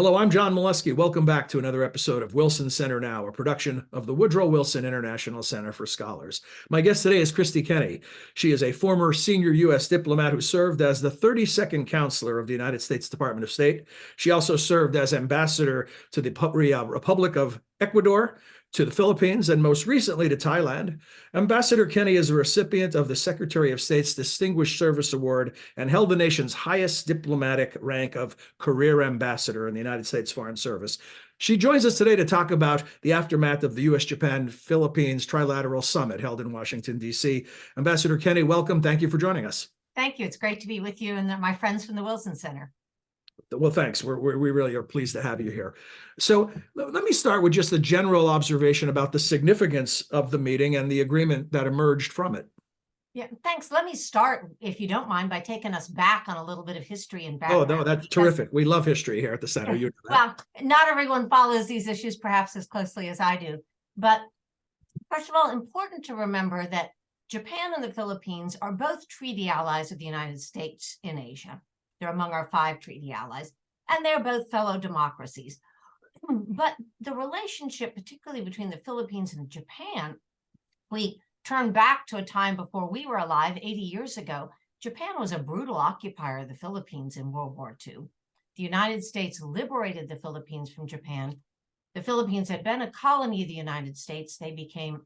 Hello, I'm John Molesky. Welcome back to another episode of Wilson Center Now, a production of the Woodrow Wilson International Center for Scholars. My guest today is Kristie Kenney. She is a former senior U.S. diplomat who served as the 32nd counselor of the United States Department of State. She also served as ambassador to the Republic of Ecuador, to the Philippines, and most recently to Thailand. Ambassador Kenney is a recipient of the Secretary of State's Distinguished Service Award and held the nation's highest diplomatic rank of Career Ambassador in the United States Foreign Service. She joins us today to talk about the aftermath of the U.S.-Japan-Philippines Trilateral Summit held in Washington, D.C. Ambassador Kenney, welcome. Thank you for joining us. Thank you. It's great to be with you and my friends from the Wilson Center. Well, thanks. We really are pleased to have you here. So let me start with just a general observation about the significance of the meeting and the agreement that emerged from it. Yeah, thanks. Let me start, if you don't mind, by taking us back on a little bit of history and background. Oh, no, that's terrific. We love history here at the center. You know that. Well, not everyone follows these issues perhaps as closely as I do. But first of all, important to remember that Japan and the Philippines are both treaty allies of the United States in Asia. They're among our 5 treaty allies, and they're both fellow democracies. But the relationship, particularly between the Philippines and Japan, we turn back to a time before we were alive, 80 years ago. Japan was a brutal occupier of the Philippines in World War II. The United States liberated the Philippines from Japan. The Philippines had been a colony of the United States. They became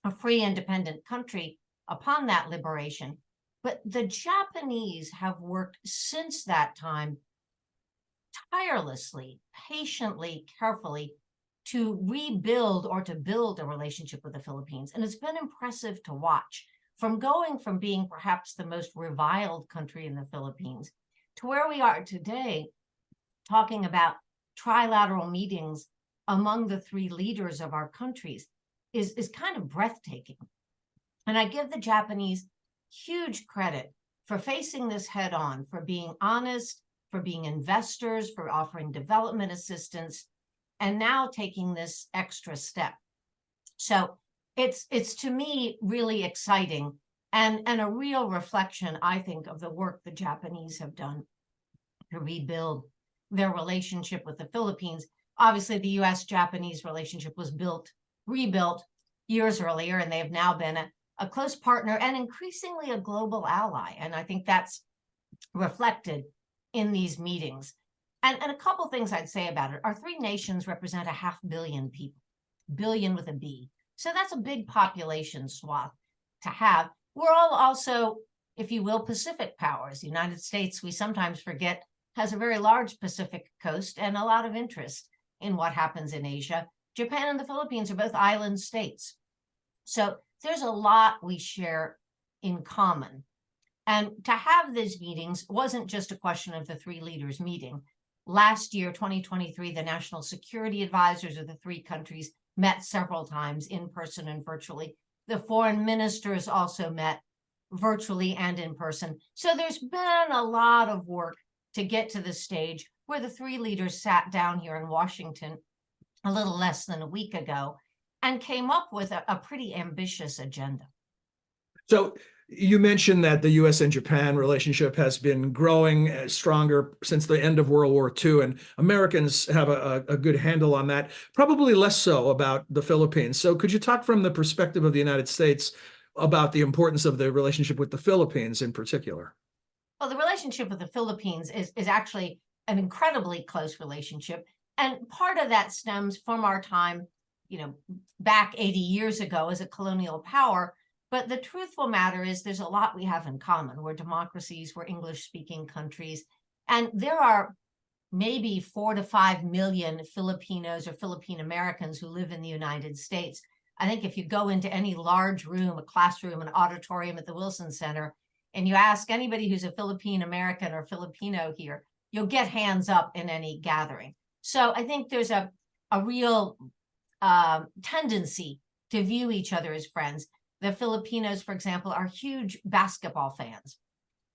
a free, independent country upon that liberation. But the Japanese have worked since that time tirelessly, patiently, carefully to rebuild or to build a relationship with the Philippines. And it's been impressive to watch, from going from being perhaps the most reviled country in the Philippines to where we are today, talking about trilateral meetings among the 3 leaders of our countries is kind of breathtaking. And I give the Japanese huge credit for facing this head on, for being honest, for being investors, for offering development assistance, and now taking this extra step. So it's to me really exciting and a real reflection, I think, of the work the Japanese have done to rebuild their relationship with the Philippines. Obviously, the U.S.-Japanese relationship was rebuilt years earlier, and they have now been a close partner and increasingly a global ally. And I think that's reflected in these meetings. And a couple things I'd say about it. Our 3 nations represent 500 million people, billion with a B. So that's a big population swath to have. We're all also, if you will, Pacific powers. The United States, we sometimes forget, has a very large Pacific coast and a lot of interest in what happens in Asia. Japan and the Philippines are both island states. So there's a lot we share in common. And to have these meetings wasn't just a question of the 3 leaders meeting. Last year, 2023, the national security advisors of the 3 countries met several times in person and virtually. The foreign ministers also met virtually and in person. So there's been a lot of work to get to the stage where the 3 leaders sat down here in Washington a little less than a week ago and came up with a pretty ambitious agenda. So you mentioned that the U.S. and Japan relationship has been growing stronger since the end of World War II, and Americans have a good handle on that, probably less so about the Philippines. So could you talk from the perspective of the United States about the importance of the relationship with the Philippines in particular? Well, the relationship with the Philippines is actually an incredibly close relationship. And part of that stems from our time, back 80 years ago as a colonial power. But the truthful matter is there's a lot we have in common. We're democracies, we're English-speaking countries, and there are maybe 4 to 5 million Filipinos or Philippine Americans who live in the United States. I think if you go into any large room, a classroom, an auditorium at the Wilson Center, and you ask anybody who's a Philippine American or Filipino here, you'll get hands up in any gathering. So I think there's a real tendency to view each other as friends. The Filipinos, for example, are huge basketball fans.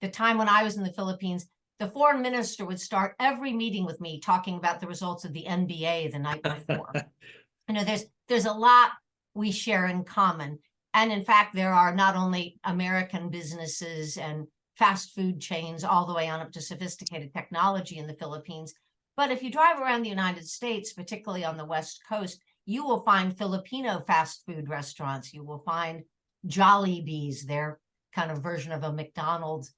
The time when I was in the Philippines, the foreign minister would start every meeting with me talking about the results of the NBA the night before. There's a lot we share in common. And in fact, there are not only American businesses and fast food chains all the way on up to sophisticated technology in the Philippines, But if you drive around the United States, particularly on the West Coast, you will find Filipino fast food restaurants. You will find Jollibees, their kind of version of a McDonald's.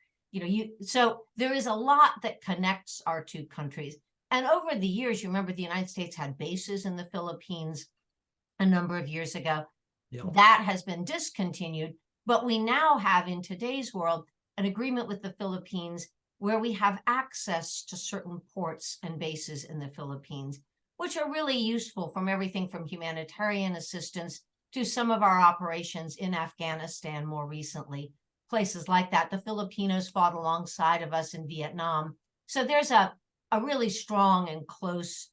So there is a lot that connects our two countries. And over the years, you remember the United States had bases in the Philippines a number of years ago. Yeah. That has been discontinued, but we now have in today's world an agreement with the Philippines where we have access to certain ports and bases in the Philippines, which are really useful from everything from humanitarian assistance to some of our operations in Afghanistan more recently, places like that. The Filipinos fought alongside of us in Vietnam. So there's a really strong and close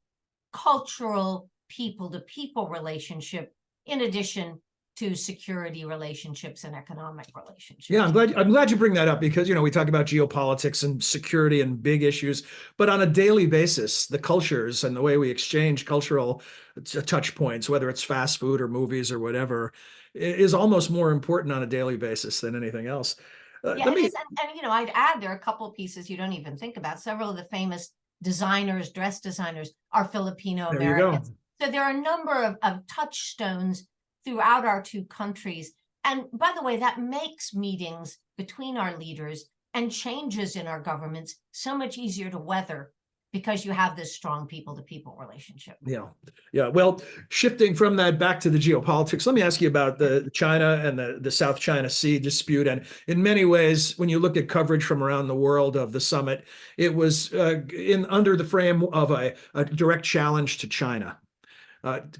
cultural people-to-people relationship in addition to security relationships and economic relationships. Yeah, I'm glad you bring that up because, we talk about geopolitics and security and big issues, but on a daily basis, the cultures and the way we exchange cultural touch points, whether it's fast food or movies or whatever, is almost more important on a daily basis than anything else. Yeah, it is. And I'd add there are a couple of pieces you don't even think about. Several of the famous designers, dress designers, are Filipino Americans. So there are a number of touchstones throughout our two countries. And by the way, that makes meetings between our leaders and changes in our governments so much easier to weather because you have this strong people-to-people relationship. Yeah. Yeah. Well, shifting from that back to the geopolitics, let me ask you about the China and the South China Sea dispute. And in many ways, when you look at coverage from around the world of the summit, it was under the frame of a direct challenge to China.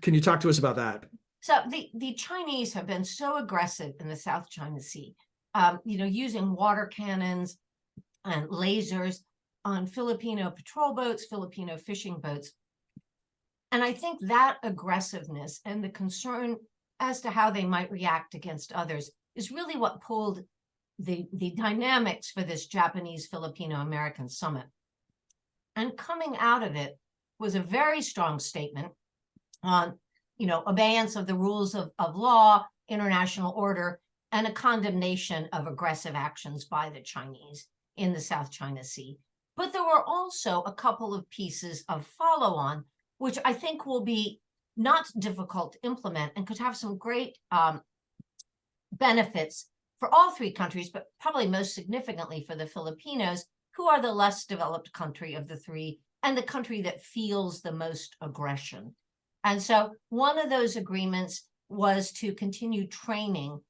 Can you talk to us about that? So the Chinese have been so aggressive in the South China Sea, using water cannons and lasers on Filipino patrol boats, Filipino fishing boats. And I think that aggressiveness and the concern as to how they might react against others is really what pulled the dynamics for this Japanese-Filipino-American summit. And coming out of it was a very strong statement on abeyance of the rules of law, international order, and a condemnation of aggressive actions by the Chinese in the South China Sea. But there were also a couple of pieces of follow-on, which I think will be not difficult to implement and could have some great benefits for all three countries, but probably most significantly for the Filipinos, who are the less developed country of the three and the country that feels the most aggression. And so one of those agreements was to continue training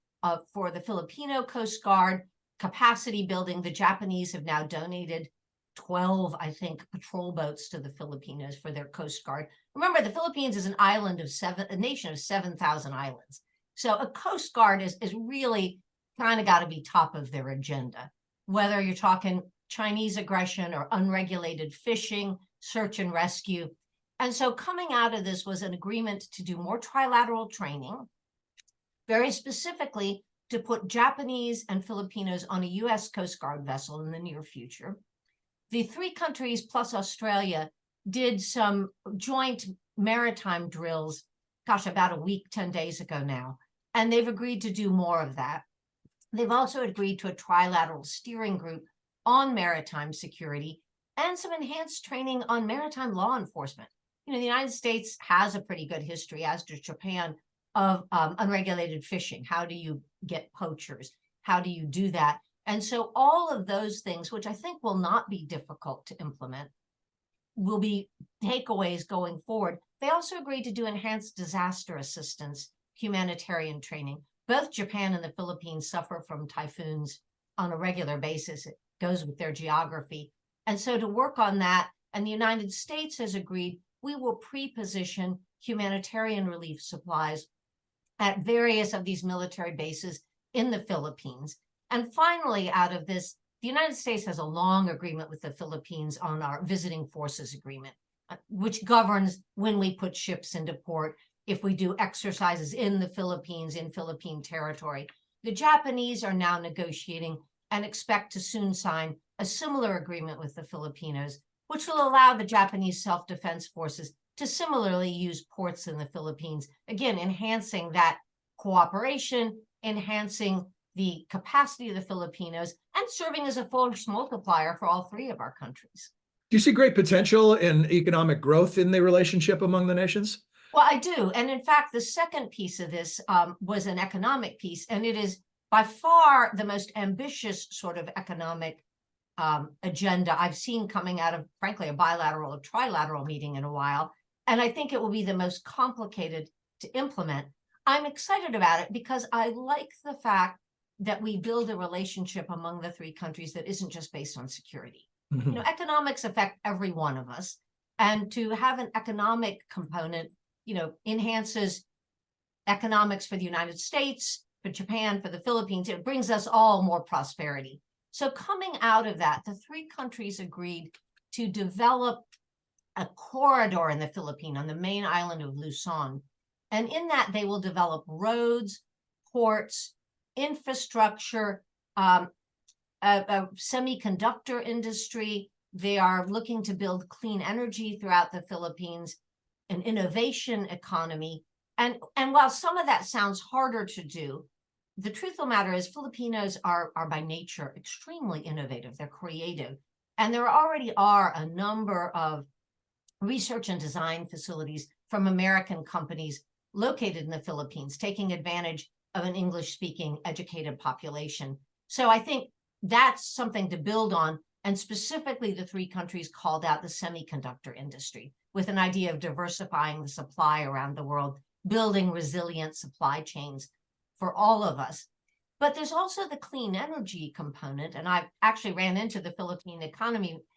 for the Filipino Coast Guard, capacity building. The Japanese have now donated 12, I think, patrol boats to the Filipinos for their Coast Guard. Remember, the Philippines is a nation of 7,000 islands. So a Coast Guard is really kind of got to be top of their agenda, whether you're talking Chinese aggression or unregulated fishing, search and rescue. And so coming out of this was an agreement to do more trilateral training, very specifically to put Japanese and Filipinos on a US Coast Guard vessel in the near future. The three countries plus Australia did some joint maritime drills, about a week, 10 days ago now, and they've agreed to do more of that. They've also agreed to a trilateral steering group on maritime security and some enhanced training on maritime law enforcement. The United States has a pretty good history, as does Japan, of unregulated fishing. How do you get poachers? How do you do that? And so all of those things, which I think will not be difficult to implement, will be takeaways going forward. They also agreed to do enhanced disaster assistance, humanitarian training. Both Japan and the Philippines suffer from typhoons on a regular basis. It goes with their geography. And so to work on that, and the United States has agreed, we will pre-position humanitarian relief supplies at various of these military bases in the Philippines. And finally, out of this, the United States has a long agreement with the Philippines on our visiting forces agreement, which governs when we put ships into port, if we do exercises in the Philippines, in Philippine territory. The Japanese are now negotiating and expect to soon sign a similar agreement with the Filipinos, which will allow the Japanese self-defense forces to similarly use ports in the Philippines, again, enhancing that cooperation, enhancing the capacity of the Filipinos, and serving as a force multiplier for all three of our countries. Do you see great potential in economic growth in the relationship among the nations? Well, I do. And in fact, the second piece of this was an economic piece, and it is by far the most ambitious sort of economic agenda I've seen coming out of, frankly, a bilateral or trilateral meeting in a while. And I think it will be the most complicated to implement. I'm excited about it because I like the fact that we build a relationship among the three countries that isn't just based on security. You know, economics affect every one of us. And to have an economic component, you know, enhances economics for the United States, for Japan, for the Philippines. It brings us all more prosperity. So coming out of that, the three countries agreed to develop a corridor in the Philippines on the main island of Luzon. And in that, they will develop roads, ports, infrastructure, a semiconductor industry. They are looking to build clean energy throughout the Philippines, an innovation economy. And while some of that sounds harder to do, the truth of the matter is Filipinos are by nature extremely innovative. They're creative. And there already are a number of research and design facilities from American companies located in the Philippines, taking advantage of an English-speaking educated population. So I think that's something to build on. And specifically, the three countries called out the semiconductor industry with an idea of diversifying the supply around the world, building resilient supply chains for all of us. But there's also the clean energy component. And I actually ran into the Philippine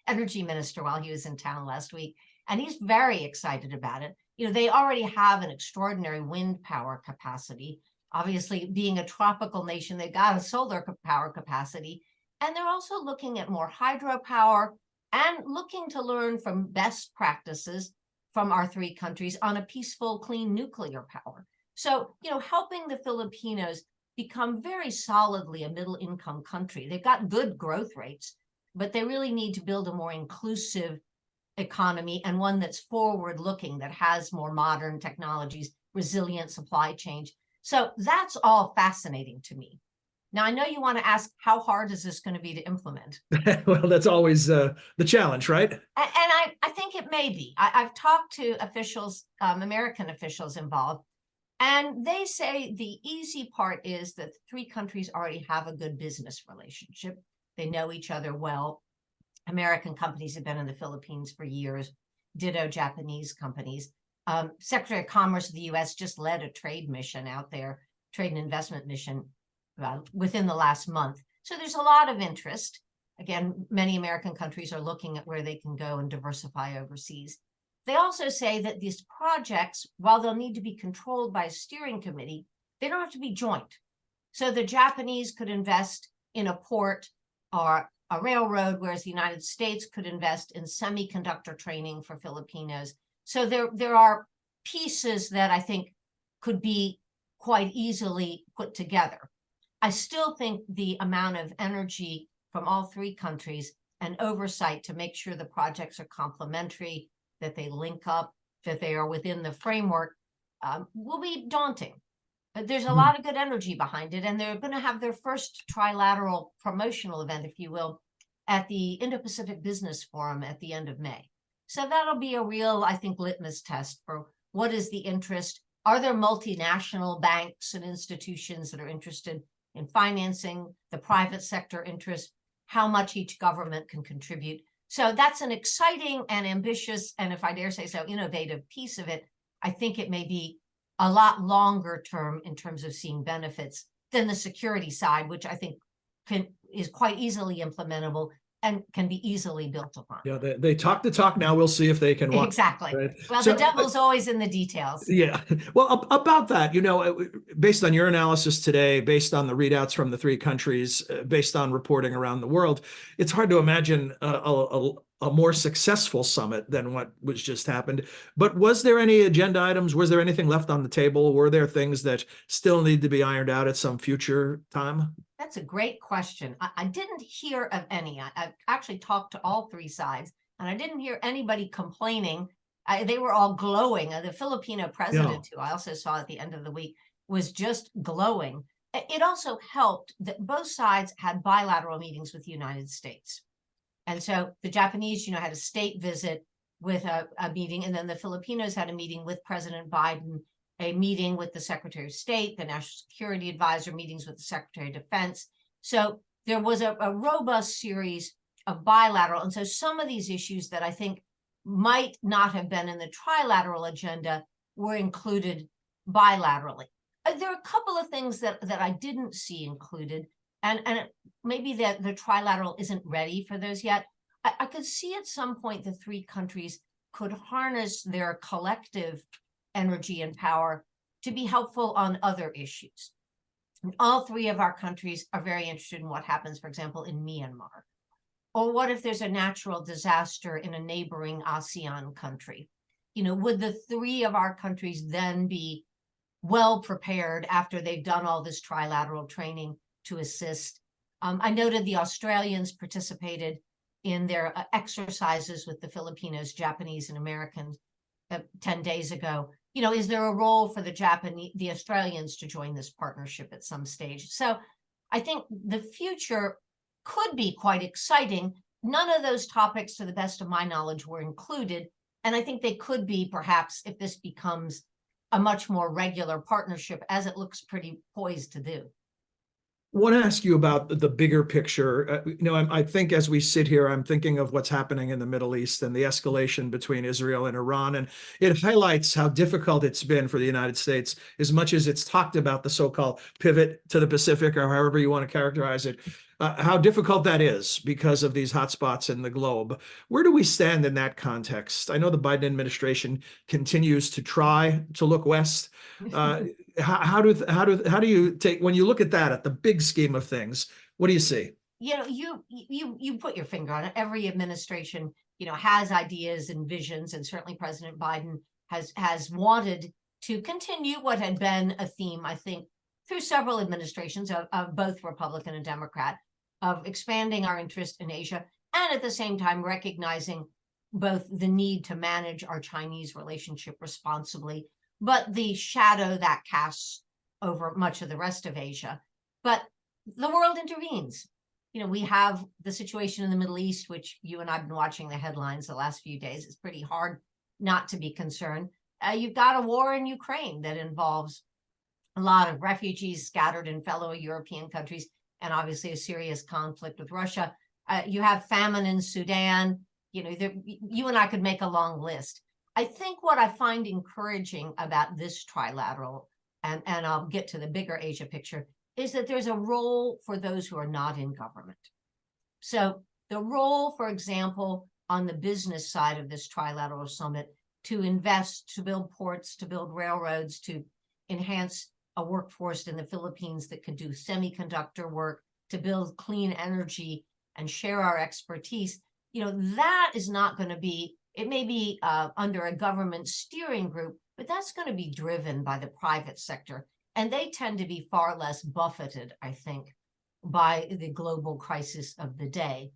energy minister while he was in town last week, and he's very excited about it. You know, they already have an extraordinary wind power capacity. Obviously, being a tropical nation, they've got a solar power capacity. And they're also looking at more hydropower and looking to learn from best practices from our three countries on a peaceful, clean nuclear power. So, you know, helping the Filipinos become very solidly a middle-income country. They've got good growth rates, but they really need to build a more inclusive economy and one that's forward-looking, that has more modern technologies, resilient supply chains. So that's all fascinating to me. Now, I know you want to ask, how hard is this going to be to implement? Well, that's always the challenge, right? And I think it may be. I've talked to officials, American officials involved, and they say the easy part is that the three countries already have a good business relationship. They know each other well. American companies have been in the Philippines for years, ditto Japanese companies. Secretary of Commerce of the US just led a trade mission out there, trade and investment mission within the last month. So there's a lot of interest. Again, many American countries are looking at where they can go and diversify overseas. They also say that these projects, while they'll need to be controlled by a steering committee, they don't have to be joint. So the Japanese could invest in a port or a railroad, whereas the United States could invest in semiconductor training for Filipinos. So there are pieces that I think could be quite easily put together. I still think the amount of energy from all three countries and oversight to make sure the projects are complementary, that they link up, that they are within the framework, will be daunting. There's a lot of good energy behind it, and they're going to have their first trilateral promotional event, if you will, at the Indo-Pacific Business Forum at the end of May. So that'll be a real, I think, litmus test for what is the interest. Are there multinational banks and institutions that are interested in financing, the private sector interest, how much each government can contribute? So that's an exciting and ambitious, and if I dare say so, innovative piece of it. I think it may be a lot longer term in terms of seeing benefits than the security side, which I think is quite easily implementable and can be easily built upon. Yeah, they talk the talk. Now we'll see if they can walk. Exactly. Right? Well, the devil's always in the details. Yeah. Well, about that, you know, based on your analysis today, based on the readouts from the three countries, based on reporting around the world, it's hard to imagine a more successful summit than what was just happened. But was there any agenda items? Was there anything left on the table? Were there things that still need to be ironed out at some future time? That's a great question. I didn't hear of any. I actually talked to all three sides, and I didn't hear anybody complaining. They were all glowing. The Filipino president, who I also saw at the end of the week, was just glowing. It also helped that both sides had bilateral meetings with the United States. And so the Japanese, had a state visit with a meeting, and then the Filipinos had a meeting with President Biden, a meeting with the Secretary of State, the National Security Advisor, meetings with the Secretary of Defense. So there was a robust series of bilateral. And so some of these issues that I think might not have been in the trilateral agenda were included bilaterally. There are a couple of things that I didn't see included, and maybe that the trilateral isn't ready for those yet. I could see at some point the three countries could harness their collective energy and power to be helpful on other issues. And all three of our countries are very interested in what happens, for example, in Myanmar. Or what if there's a natural disaster in a neighboring ASEAN country? Would the three of our countries then be well prepared after they've done all this trilateral training to assist? I noted the Australians participated in their exercises with the Filipinos, Japanese, and Americans 10 days ago. Is there a role for the Australians to join this partnership at some stage? So I think the future could be quite exciting. None of those topics, to the best of my knowledge, were included. And I think they could be, perhaps, if this becomes a much more regular partnership, as it looks pretty poised to do. I want to ask you about the bigger picture. I think as we sit here, I'm thinking of what's happening in the Middle East and the escalation between Israel and Iran. And it highlights how difficult it's been for the United States, as much as it's talked about the so-called pivot to the Pacific, or however you want to characterize it, how difficult that is because of these hotspots in the globe. Where do we stand in that context? I know the Biden administration continues to try to look west. How do you take, when you look at that, at the big scheme of things, what do you see? You put your finger on it. Every administration, has ideas and visions, and certainly President Biden has wanted to continue what had been a theme, I think, through several administrations of both Republican and Democrat, of expanding our interest in Asia, and at the same time recognizing both the need to manage our Chinese relationship responsibly, but the shadow that casts over much of the rest of Asia. But the world intervenes. We have the situation in the Middle East, which you and I have been watching the headlines the last few days. It's pretty hard not to be concerned. You've got a war in Ukraine that involves a lot of refugees scattered in fellow European countries, and obviously a serious conflict with Russia. You have famine in Sudan. You and I could make a long list. I think what I find encouraging about this trilateral, and I'll get to the bigger Asia picture, is that there's a role for those who are not in government. So the role, for example, on the business side of this trilateral summit, to invest, to build ports, to build railroads, to enhance a workforce in the Philippines that could do semiconductor work, to build clean energy and share our expertise, that is not going to be, it may be under a government steering group, but that's going to be driven by the private sector. And they tend to be far less buffeted, I think, by the global crisis of the day.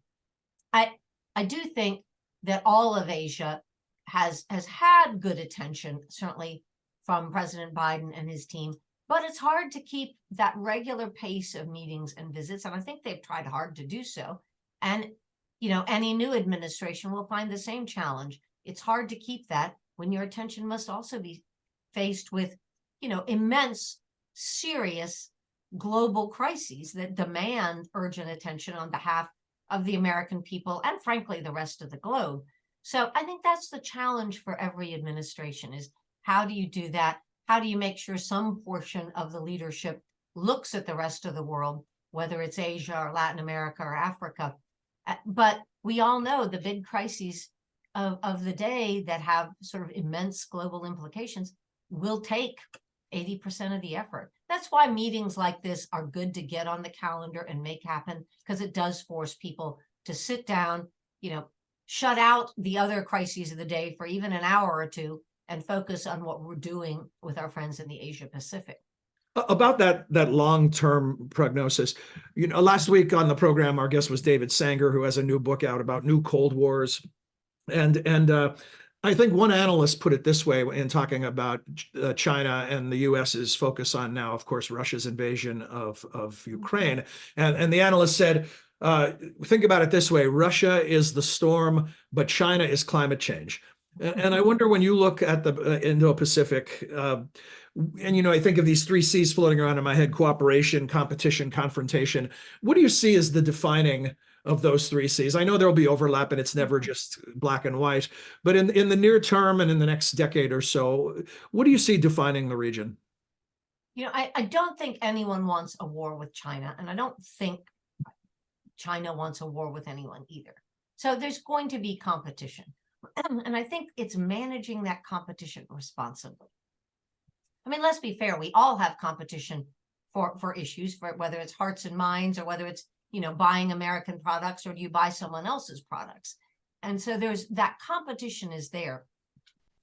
I do think that all of Asia has had good attention, certainly from President Biden and his team, but it's hard to keep that regular pace of meetings and visits. And I think they've tried hard to do so. And, any new administration will find the same challenge. It's hard to keep that when your attention must also be faced with, immense, serious global crises that demand urgent attention on behalf of the American people and, frankly, the rest of the globe. So I think that's the challenge for every administration, is how do you do that? How do you make sure some portion of the leadership looks at the rest of the world, whether it's Asia or Latin America or Africa? But we all know the big crises of the day that have sort of immense global implications will take 80% of the effort. That's why meetings like this are good to get on the calendar and make happen, because it does force people to sit down, shut out the other crises of the day for even an hour or two and focus on what we're doing with our friends in the Asia Pacific. About that long-term prognosis, last week on the program, our guest was David Sanger, who has a new book out about new Cold Wars. And I think one analyst put it this way in talking about China and the US's focus on now, of course, Russia's invasion of Ukraine. And the analyst said, Think about it this way: Russia is the storm, but China is climate change. And I wonder, when you look at the Indo-Pacific, and I think of these three C's floating around in my head: cooperation, competition, confrontation. What do you see as the defining of those three C's? I know there'll be overlap and it's never just black and white, but in the near term and in the next decade or so, what do you see defining the region? I don't think anyone wants a war with China, and I don't think China wants a war with anyone either. So there's going to be competition. And I think it's managing that competition responsibly. I mean, let's be fair, we all have competition for issues, for whether it's hearts and minds, or whether it's, buying American products, or do you buy someone else's products? And so there's that competition is there.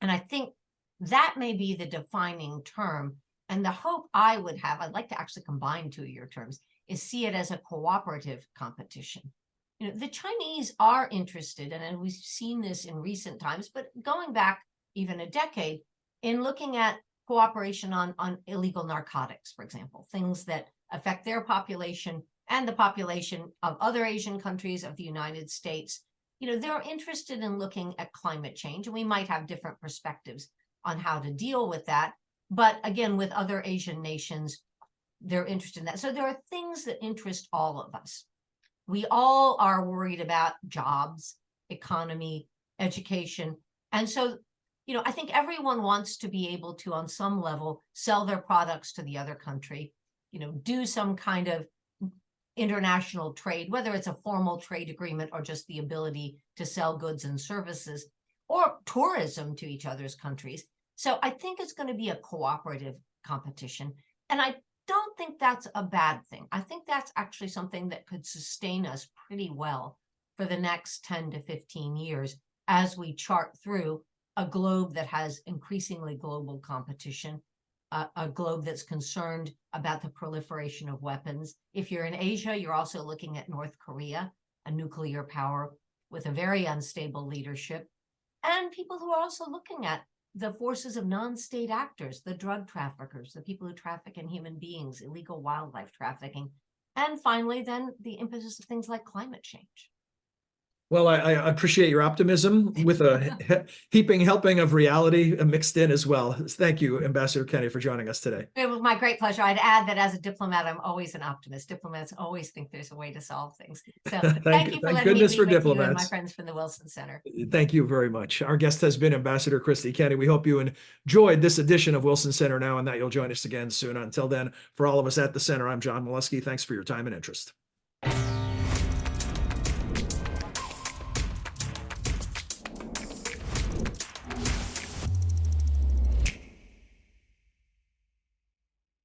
And I think that may be the defining term. And the hope I would have, I'd like to actually combine two of your terms, is see it as a cooperative competition. The Chinese are interested, and we've seen this in recent times, but going back even a decade, in looking at cooperation on illegal narcotics, for example, things that affect their population and the population of other Asian countries, of the United States. They're interested in looking at climate change, and we might have different perspectives on how to deal with that. But again, with other Asian nations, they're interested in that. So there are things that interest all of us. We all are worried about jobs, economy, education. And so, I think everyone wants to be able to, on some level, sell their products to the other country, do some kind of international trade, whether it's a formal trade agreement or just the ability to sell goods and services, or tourism to each other's countries. So I think it's going to be a cooperative competition. And I don't think that's a bad thing. I think that's actually something that could sustain us pretty well for the next 10 to 15 years as we chart through a globe that has increasingly global competition, a globe that's concerned about the proliferation of weapons. If you're in Asia, you're also looking at North Korea, a nuclear power with a very unstable leadership, and people who are also looking at the forces of non-state actors, the drug traffickers, the people who traffic in human beings, illegal wildlife trafficking, and finally, then the impetus of things like climate change. Well, I appreciate your optimism with a heaping helping of reality mixed in as well. Thank you, Ambassador Kenney, for joining us today. It was my great pleasure. I'd add that as a diplomat, I'm always an optimist. Diplomats always think there's a way to solve things. So thank you for letting me be with you and my friends from the Wilson Center. Thank you very much. Our guest has been Ambassador Kristie Kenney. We hope you enjoyed this edition of Wilson Center Now, and that you'll join us again soon. Until then, for all of us at the center, I'm John Molesky. Thanks for your time and interest.